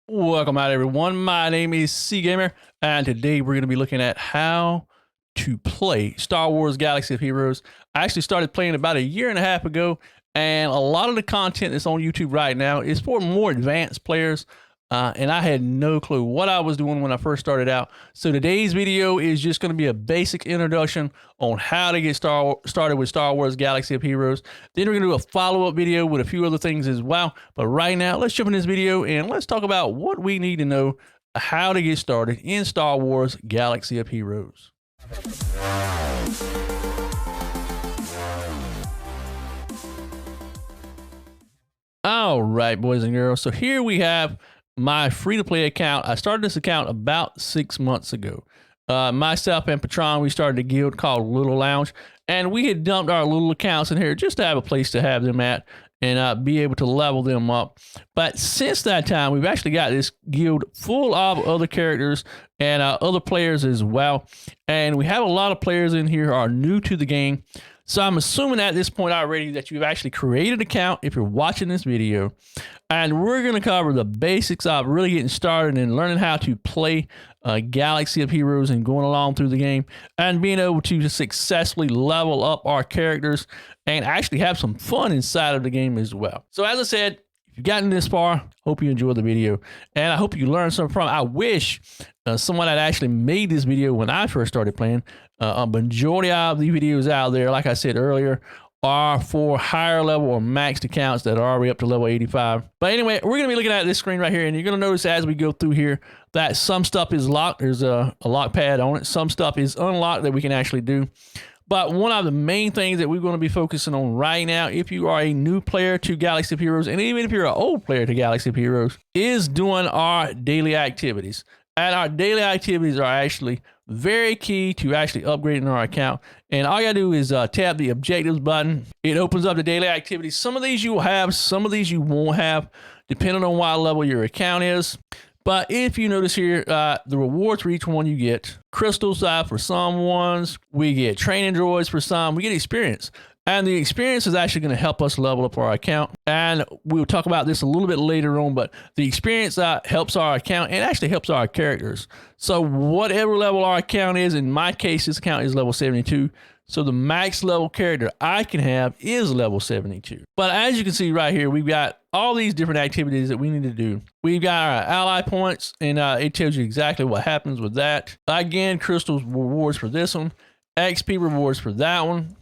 Welcome out, everyone. My name is Gamer, and today we're going to be looking at how to play Star Wars Galaxy of Heroes. I actually started playing about a year and a half ago, and a lot of the content that's on YouTube right now is for more advanced players, and I had no clue what I was doing when I first started out. So today's video is just going to be a basic introduction on how to get started with Star Wars Galaxy of Heroes. Then we're going to do a follow-up video with a few other things as well. But right now, let's jump in this video and let's talk about what we need to know how to get started in Star Wars Galaxy of Heroes. All right, boys and girls. So here we have my free-to-play account. I started this account about 6 months ago. Myself and Patron, we started a guild called Little Lounge, and we had dumped our little accounts in here just to have a place to have them at and be able to level them up. But since that time, we've actually got this guild full of other characters and other players as well. And we have a lot of players in here who are new to the game. So I'm assuming at this point already that you've actually created an account if you're watching this video. And we're going to cover the basics of really getting started and learning how to play Galaxy of Heroes and going along through the game and being able to successfully level up our characters and actually have some fun inside of the game as well. So as I said, if you've gotten this far, hope you enjoyed the video and I hope you learned something from it. I wish someone had actually made this video when I first started playing. A majority of the videos out there, like I said earlier, are for higher level or maxed accounts that are already up to level 85. But anyway, we're going to be looking at this screen right here, and you're going to notice as we go through here that some stuff is locked. There's a lock pad on it. Some stuff is unlocked that we can actually do. But one of the main things that we're going to be focusing on right now, if you are a new player to Galaxy of Heroes, and even if you're an old player to Galaxy of Heroes, is doing our daily activities. And our daily activities are actually very key to actually upgrading our account. And all you gotta do is tap the objectives button. It opens up the daily activities. Some of these you will have, some of these you won't have, depending on what level your account is. But if you notice here, the rewards for each one you get crystals for some ones, we get training droids for some, we get experience. And the experience is actually going to help us level up our account. And we'll talk about this a little bit later on, but the experience helps our account and actually helps our characters. So whatever level our account is, in my case, this account is level 72. So the max level character I can have is level 72. But as you can see right here, we've got all these different activities that we need to do. We've got our ally points, and it tells you exactly what happens with that. Again, crystals rewards for this one, XP rewards for that one.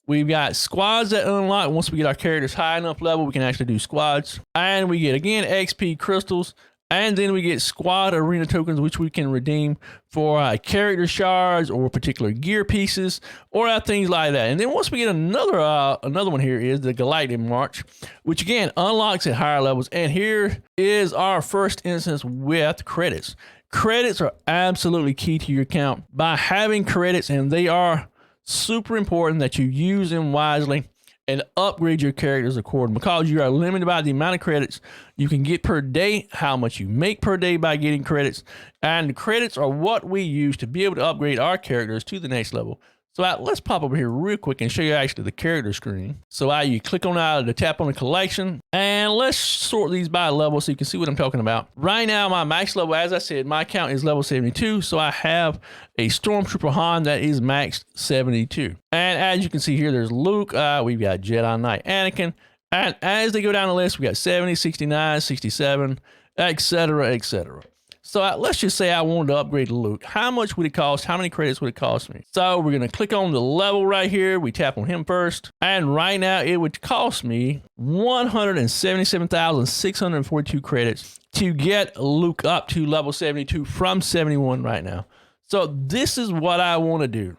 We've got squads that unlock. Once we get our characters high enough level, we can actually do squads. And we get, again, XP crystals. And then we get squad arena tokens, which we can redeem for character shards or particular gear pieces or things like that. And then once we get another one here is the Galactic March, which again unlocks at higher levels. And here is our first instance with credits. Credits are absolutely key to your account. By having credits, and they are super important that you use them wisely and upgrade your characters accordingly, because you are limited by the amount of credits you can get per day, how much you make per day by getting credits, and the credits are what we use to be able to upgrade our characters to the next level. So let's pop over here real quick and show you actually the character screen. So you click on the tap on the collection, and let's sort these by level so you can see what I'm talking about. Right now, my max level, as I said, my account is level 72. So I have a Stormtrooper Han that is maxed 72. And as you can see here, there's Luke. We've got Jedi Knight Anakin. And as they go down the list, we got 70, 69, 67, etc., etc. So let's just say I wanted to upgrade Luke. How much would it cost? How many credits would it cost me? So we're going to click on the level right here. We tap on him first. And right now it would cost me 177,642 credits to get Luke up to level 72 from 71 right now. So this is what I want to do.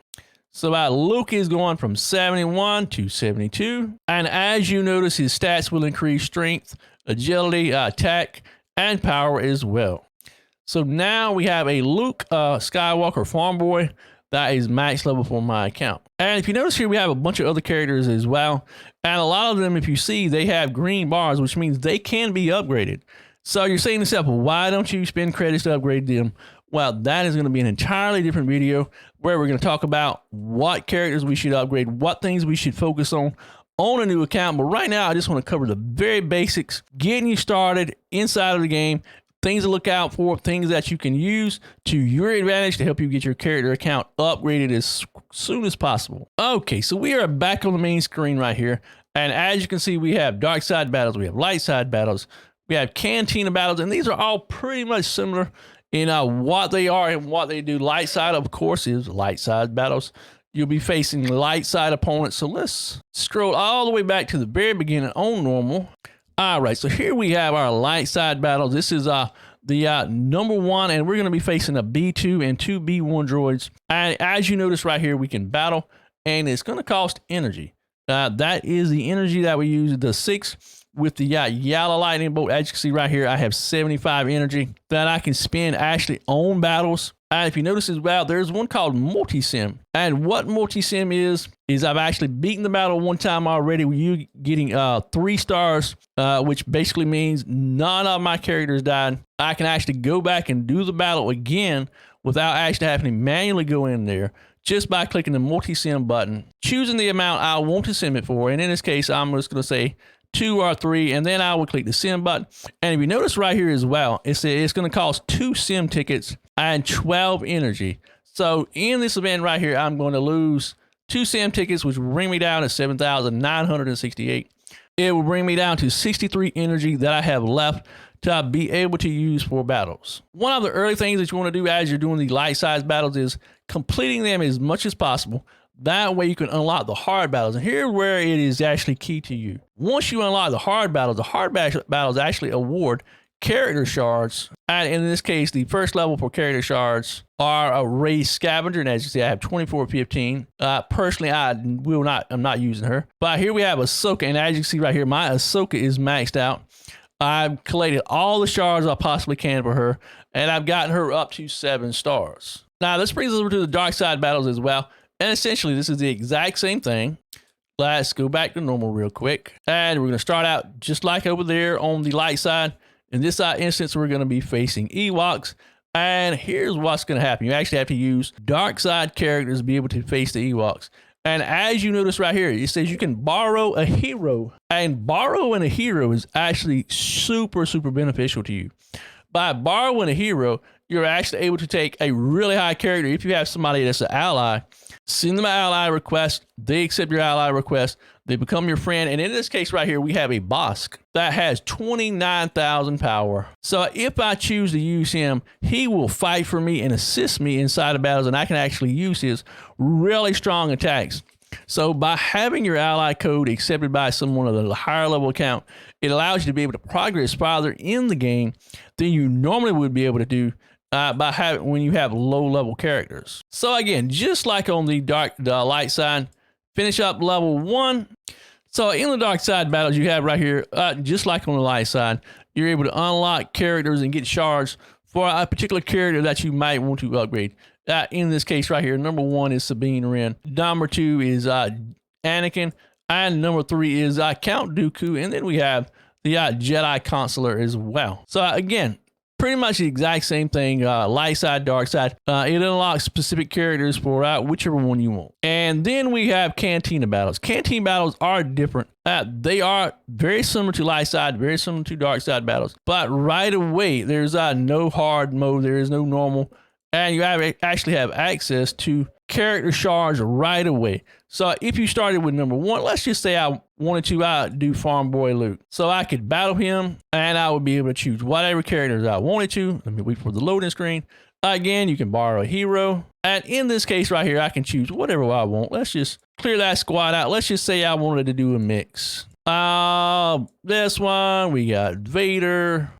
So Luke is going from 71 to 72. And as you notice, his stats will increase strength, agility, attack, and power as well. So now we have a Luke Skywalker farm boy that is max level for my account. And if you notice here, we have a bunch of other characters as well. And a lot of them, if you see, they have green bars, which means they can be upgraded. So you're saying to yourself, well, why don't you spend credits to upgrade them? Well, that is going to be an entirely different video where we're going to talk about what characters we should upgrade, what things we should focus on a new account. But right now, I just want to cover the very basics, getting you started inside of the game, things to look out for, things that you can use to your advantage to help you get your character account upgraded as soon as possible. Okay, so we are back on the main screen right here. And as you can see, we have dark side battles, we have light side battles, we have cantina battles, and these are all pretty much similar in what they are and what they do. Light side, of course, is light side battles. You'll be facing light side opponents. So let's scroll all the way back to the very beginning on normal. All right, so here we have our light side battles. This is the number 1, and we're going to be facing a B2 and 2 B1 droids. And as you notice right here, we can battle, and it's going to cost energy. That is the energy that we use, the 6 with the yellow lightning bolt. As you can see right here, I have 75 energy that I can spend actually on battles. And if you notice as well, there's one called multi-sim. And what multi-sim is I've actually beaten the battle one time already with you getting 3 stars, which basically means none of my characters died. I can actually go back and do the battle again without actually having to manually go in there, just by clicking the multi-sim button, choosing the amount I want to sim it for. And in this case, I'm just going to say 2 or 3, and then I will click the sim button. And if you notice right here as well, it's going to cost 2 sim tickets and 12 energy. So in this event right here, I'm going to lose 2 sim tickets, which will bring me down to 7,968. It will bring me down to 63 energy that I have left to be able to use for battles. One of the early things that you want to do as you're doing the light size battles is completing them as much as possible. That way you can unlock the hard battles. And here's where it is actually key to you. Once you unlock the hard battles actually award character shards. And in this case, the first level for character shards are a race scavenger. And as you see, I have 2415. Personally, I'm not using her. But here we have Ahsoka. And as you can see right here, my Ahsoka is maxed out. I've collated all the shards I possibly can for her, and I've gotten her up to 7 stars. Now, this brings us over to the dark side battles as well. And essentially, this is the exact same thing. Let's go back to normal real quick. And we're going to start out just like over there on the light side. In this instance, we're going to be facing Ewoks. And here's what's going to happen. You actually have to use dark side characters to be able to face the Ewoks. And as you notice right here, it says you can borrow a hero. And borrowing a hero is actually super, super beneficial to you. By borrowing a hero, you're actually able to take a really high character. If you have somebody that's an ally, send them an ally request. They accept your ally request. They become your friend. And in this case right here, we have a Bosk that has 29,000 power. So if I choose to use him, he will fight for me and assist me inside of battles. And I can actually use his really strong attacks. So by having your ally code accepted by someone of a higher level account, it allows you to be able to progress farther in the game than you normally would be able to do when you have low level characters. So again, just like on the light side, finish up level 1. So in the dark side battles you have right here, just like on the light side, you're able to unlock characters and get shards for a particular character that you might want to upgrade. In this case right here, number 1 is Sabine Wren, number 2 is Anakin, and number 3 is Count Dooku, and then we have the Jedi Consular as well. So again, pretty much the exact same thing, light side, dark side. It unlocks specific characters for whichever one you want. And then we have cantina battles. Cantina battles are different. They are very similar to light side, very similar to dark side battles. But right away, there's no hard mode. There is no normal. And you actually have access to character shards right away. So if you started with number 1, let's just say I wanted to do Farm Boy Luke. So I could battle him and I would be able to choose whatever characters I wanted to. Let me wait for the loading screen. Again, you can borrow a hero. And in this case right here, I can choose whatever I want. Let's just clear that squad out. Let's just say I wanted to do a mix. This one, we got Vader,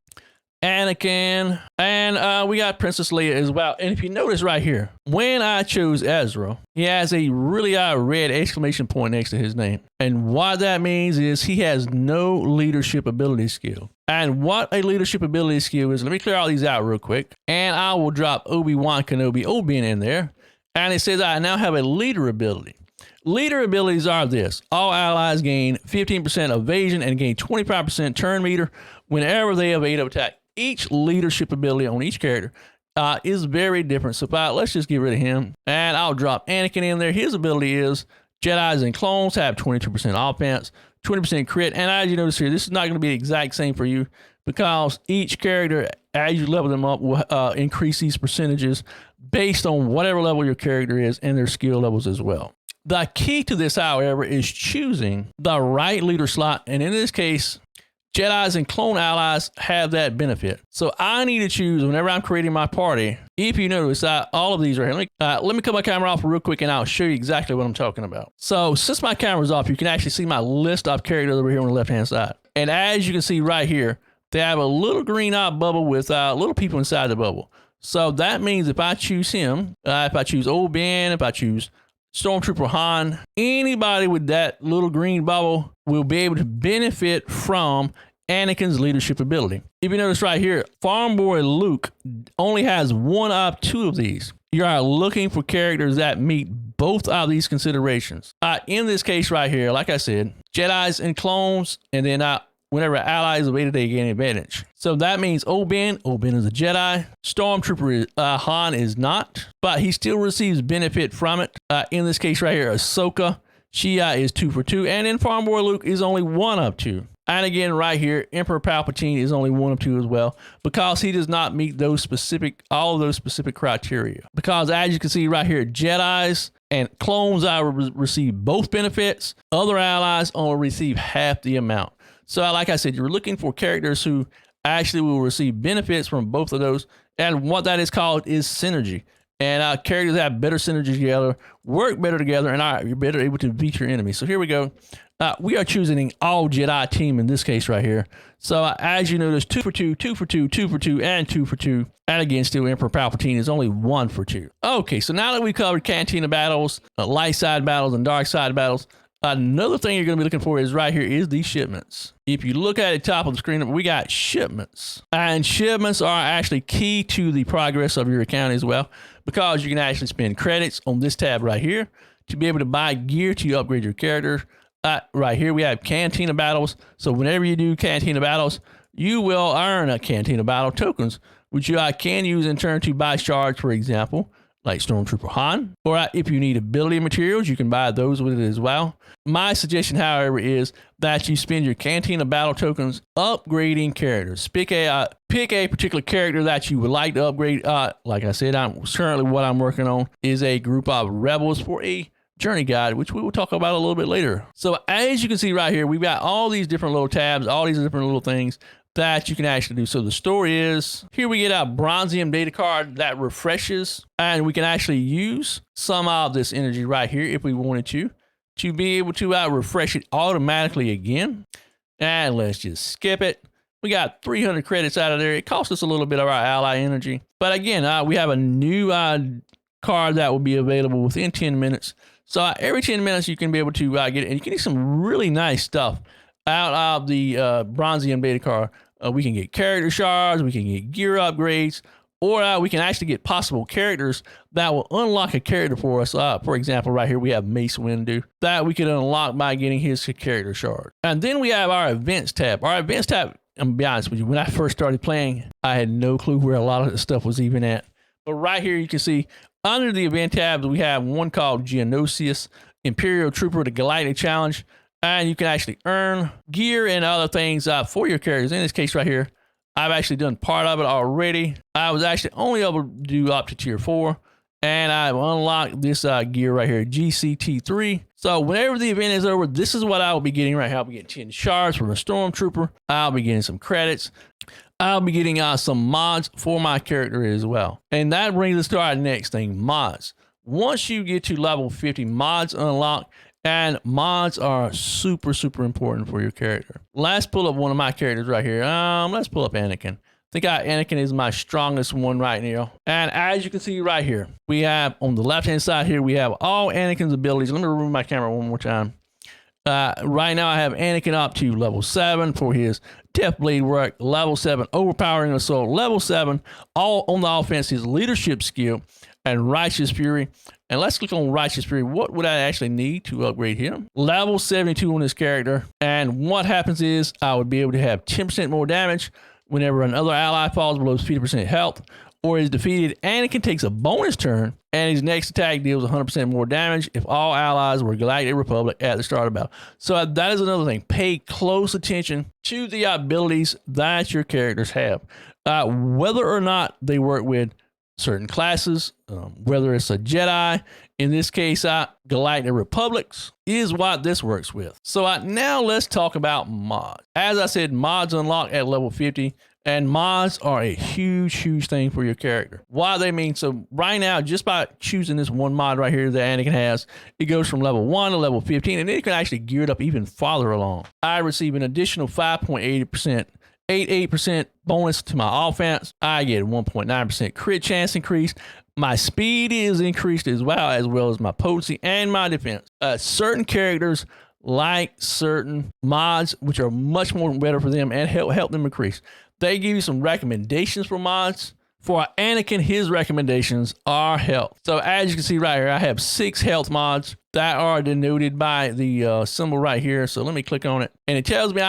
Anakin, and we got Princess Leia as well. And if you notice right here, when I chose Ezra, he has a really red exclamation point next to his name. And what that means is he has no leadership ability skill. And what a leadership ability skill is, let me clear all these out real quick. And I will drop Obi-Wan Kenobi Obi-Wan in there. And it says I now have a leader ability. Leader abilities are this: all allies gain 15% evasion and gain 25% turn meter whenever they evade attack. Each leadership ability on each character is very different. So let's just get rid of him. And I'll drop Anakin in there. His ability is Jedis and clones have 22% offense, 20% crit. And as you notice here, this is not going to be the exact same for you because each character, as you level them up, will increase these percentages based on whatever level your character is and their skill levels as well. The key to this, however, is choosing the right leader slot. And in this case, Jedis and clone allies have that benefit. So I need to choose whenever I'm creating my party. If you notice, all of these are here. Let me cut my camera off real quick and I'll show you exactly what I'm talking about. So since my camera's off, you can actually see my list of characters over here on the left-hand side. And as you can see right here, they have a little green bubble with little people inside the bubble. So that means if I choose him, if I choose Old Ben, if I choose Stormtrooper Han, anybody with that little green bubble will be able to benefit from Anakin's leadership ability. If you notice right here, Farm Boy Luke only has one of two of these. You are looking for characters that meet both of these considerations. In this case right here, like I said, Jedis and clones, and then whenever allies are evaded, they gain advantage. So that means Old Ben is a Jedi. Stormtrooper Han is not, but he still receives benefit from it. In this case right here, Ahsoka, she is 2 for 2, and then Farm Boy Luke is only 1 of 2. And again, right here, Emperor Palpatine is only 1 of 2 as well, because he does not meet all of those specific criteria. Because as you can see right here, Jedis and clones receive both benefits. Other allies only receive half the amount. So like I said, you're looking for characters who actually will receive benefits from both of those. And what that is called is synergy. And characters that have better synergy together, work better together, and you're better able to beat your enemy. So here we go. We are choosing an all Jedi team in this case right here. So as you notice, 2 for 2, 2 for 2, 2 for 2, and 2 for 2. And again, still Emperor Palpatine is only 1 for 2. Okay, so now that we covered Cantina battles, light side battles, and dark side battles, another thing you're going to be looking for is right here is these shipments. If you look at the top of the screen, we got shipments. And shipments are actually key to the progress of your account as well, because you can actually spend credits on this tab right here to be able to buy gear to upgrade your character. Right here, we have Cantina battles. So whenever you do Cantina battles, you will earn a Cantina battle tokens, which you can use in turn to buy shards, for example, like Stormtrooper Han. Or if you need ability materials, you can buy those with it as well. My suggestion, however, is that you spend your Cantina battle tokens upgrading characters. Pick a particular character that you would like to upgrade. Like I said, what I'm working on is a group of rebels for a journey guide, which we will talk about a little bit later. So as you can see right here, we've got all these different little tabs, all these different little things that you can actually do. So the story is, here we get a Bronzium data card that refreshes, and we can actually use some of this energy right here if we wanted to be able to refresh it automatically again. And let's just skip it. We got 300 credits out of there. It costs us a little bit of our ally energy. But again, we have a new card that will be available within 10 minutes. So every 10 minutes, you can be able to get it. And you can get some really nice stuff out of the Bronzium data card. We can get character shards. We can get gear upgrades. Or we can actually get possible characters that will unlock a character for us. For example, right here, we have Mace Windu that we can unlock by getting his character shard. And then we have our events tab. Our events tab, I'm going to be honest with you, when I first started playing, I had no clue where a lot of the stuff was even at. But right here, you can see under the event tabs, we have one called Geonosius, Imperial Trooper, the Galactic Challenge. And you can actually earn gear and other things for your characters. In this case right here, I've actually done part of it already. I was actually only able to do up to tier 4. And I've unlocked this gear right here, GCT3. So whenever the event is over, this is what I will be getting right here. I'll be getting 10 shards from a Stormtrooper. I'll be getting some credits. I'll be getting some mods for my character as well. And that brings us to our next thing, mods. Once you get to level 50, mods unlock. And mods are super, super important for your character. Let's pull up one of my characters right here. Let's pull up Anakin. I think Anakin is my strongest one right now. And as you can see right here, we have on the left-hand side here, we have all Anakin's abilities. Let me remove my camera one more time. Right now, I have Anakin up to level 7 for his Death Blade work, level 7 Overpowering Assault, level 7 all on the offense, his leadership skill, and Righteous Fury. And let's click on Righteous Fury. What would I actually need to upgrade him? Level 72 on this character. And what happens is I would be able to have 10% more damage Whenever another ally falls below 50% health or is defeated, Anakin takes a bonus turn and his next attack deals 100% more damage if all allies were Galactic Republic at the start of battle. So that is another thing. Pay close attention to the abilities that your characters have. Whether or not they work with certain classes, whether it's a Jedi, in this case, Galactic Republics, is what this works with. So now let's talk about mods. As I said, mods unlock at level 50. And mods are a huge, huge thing for your character. What they mean, so right now, just by choosing this one mod right here that Anakin has, it goes from level 1 to level 15, and then you can actually gear it up even farther along. I receive an additional 5.80%, 88% bonus to my offense. I get 1.9% crit chance increase. My speed is increased as well as my potency and my defense. Certain characters like certain mods, which are much more better for them and help them increase. They give you some recommendations for mods. For Anakin, his recommendations are health. So as you can see right here, I have 6 health mods that are denoted by the symbol right here. So let me click on it. And it tells me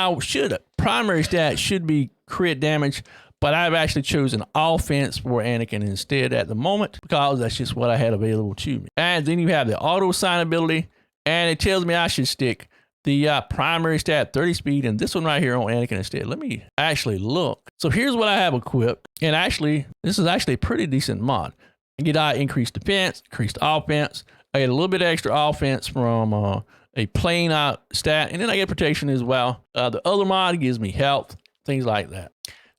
primary stat should be crit damage, but I've actually chosen offense for Anakin instead at the moment because that's just what I had available to me. And then you have the auto assign ability, and it tells me I should stick the primary stat 30 speed and this one right here on Anakin instead. Let me actually look. So here's what I have equipped, and actually this is actually a pretty decent mod. I get increased defense, increased offense. I get a little bit extra offense from a plain stat, and then I get protection as well. The other mod gives me health, things like that.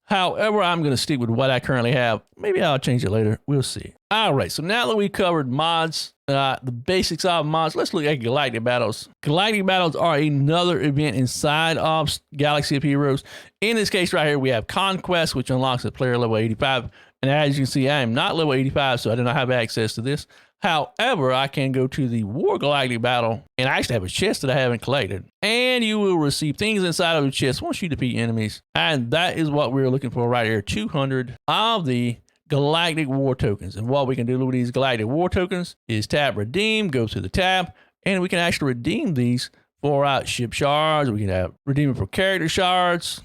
However, I'm going to stick with what I currently have. Maybe I'll change it later. We'll see. All right, so now that we covered mods, the basics of mods, let's look at Galactic Battles. Galactic Battles are another event inside of Galaxy of Heroes. In this case right here, we have Conquest, which unlocks a player level 85. And as you can see, I am not level 85, so I do not have access to this. However, I can go to the War Galactic Battle, and I actually have a chest that I haven't collected. And you will receive things inside of the chest once you defeat enemies. And that is what we're looking for right here, 200 of the Galactic War tokens. And what we can do with these Galactic War tokens is tap redeem, go to the tab, and we can actually redeem these for ship shards. We can redeem them for character shards,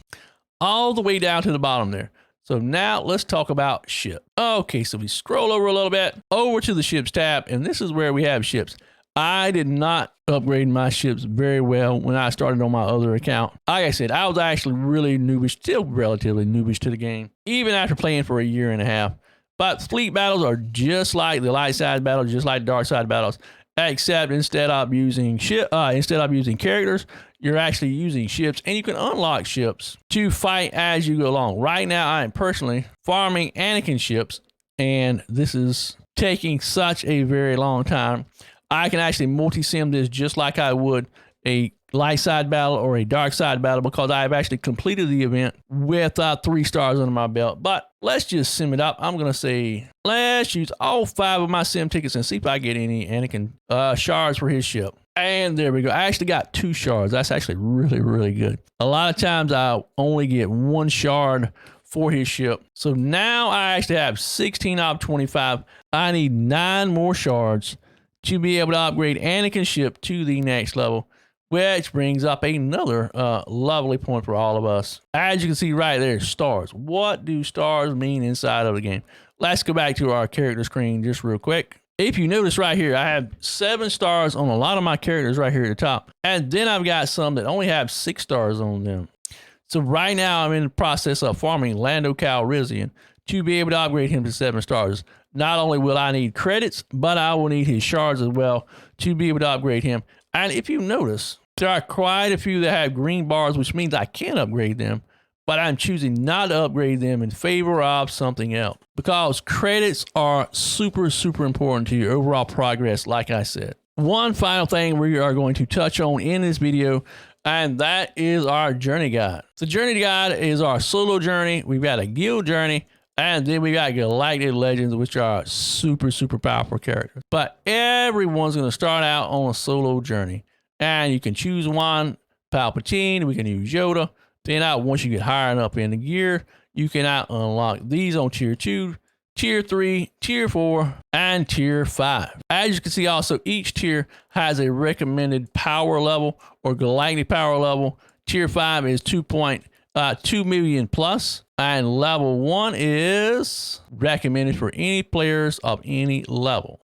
all the way down to the bottom there. So now let's talk about ship. Okay, so we scroll over a little bit over to the ships tab, and this is where we have ships. I did not upgrade my ships very well when I started on my other account. Like I said, I was actually really noobish, still relatively noobish to the game, even after playing for a year and a half. But fleet battles are just like the light side battles, just like dark side battles, except instead of using characters, you're actually using ships, and you can unlock ships to fight as you go along. Right now, I am personally farming Anakin ships, and this is taking such a very long time. I can actually multi-sim this just like I would a light side battle or a dark side battle because I've actually completed the event with 3 stars under my belt. But let's just sim it up. I'm going to say, let's use all 5 of my sim tickets and see if I get any Anakin shards for his ship. And there we go. I actually got 2 shards. That's actually really, really good. A lot of times I only get 1 shard for his ship. So now I actually have 16 out of 25. I need 9 more shards to be able to upgrade Anakin's ship to the next level, which brings up another lovely point for all of us. As you can see right there, stars. What do stars mean inside of the game? Let's go back to our character screen just real quick. If you notice right here, I have 7 stars on a lot of my characters right here at the top. And then I've got some that only have 6 stars on them. So right now I'm in the process of farming Lando Calrissian to be able to upgrade him to 7 stars. Not only will I need credits, but I will need his shards as well to be able to upgrade him. And if you notice, there are quite a few that have green bars, which means I can upgrade them, but I'm choosing not to upgrade them in favor of something else because credits are super, super important to your overall progress, like I said. One final thing we are going to touch on in this video, and that is our journey guide. The journey guide is our solo journey. We've got a guild journey, and then we got Galactic Legends, which are super, super powerful characters. But everyone's going to start out on a solo journey. And you can choose one, Palpatine, we can use Yoda. Then once you get higher up in the gear, you can unlock these on tier 2, tier 3, tier 4, and tier 5. As you can see also, each tier has a recommended power level or galactic power level. Tier 5 is 2.2 million plus. And level 1 is recommended for any players of any level.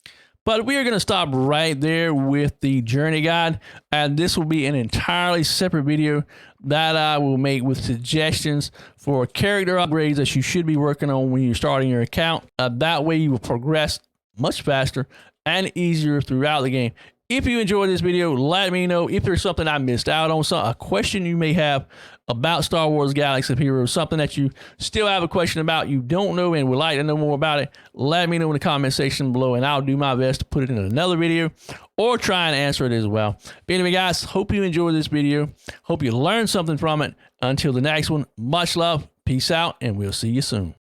But we are going to stop right there with the journey guide. And this will be an entirely separate video that I will make with suggestions for character upgrades that you should be working on when you're starting your account. That way you will progress much faster and easier throughout the game. If you enjoyed this video, let me know if there's something I missed out on, a question you may have about Star Wars Galaxy of Heroes, something that you still have a question about, you don't know and would like to know more about it. Let me know in the comment section below, and I'll do my best to put it in another video or try and answer it as well. But anyway, guys, hope you enjoyed this video. Hope you learned something from it. Until the next one, much love, peace out, and we'll see you soon.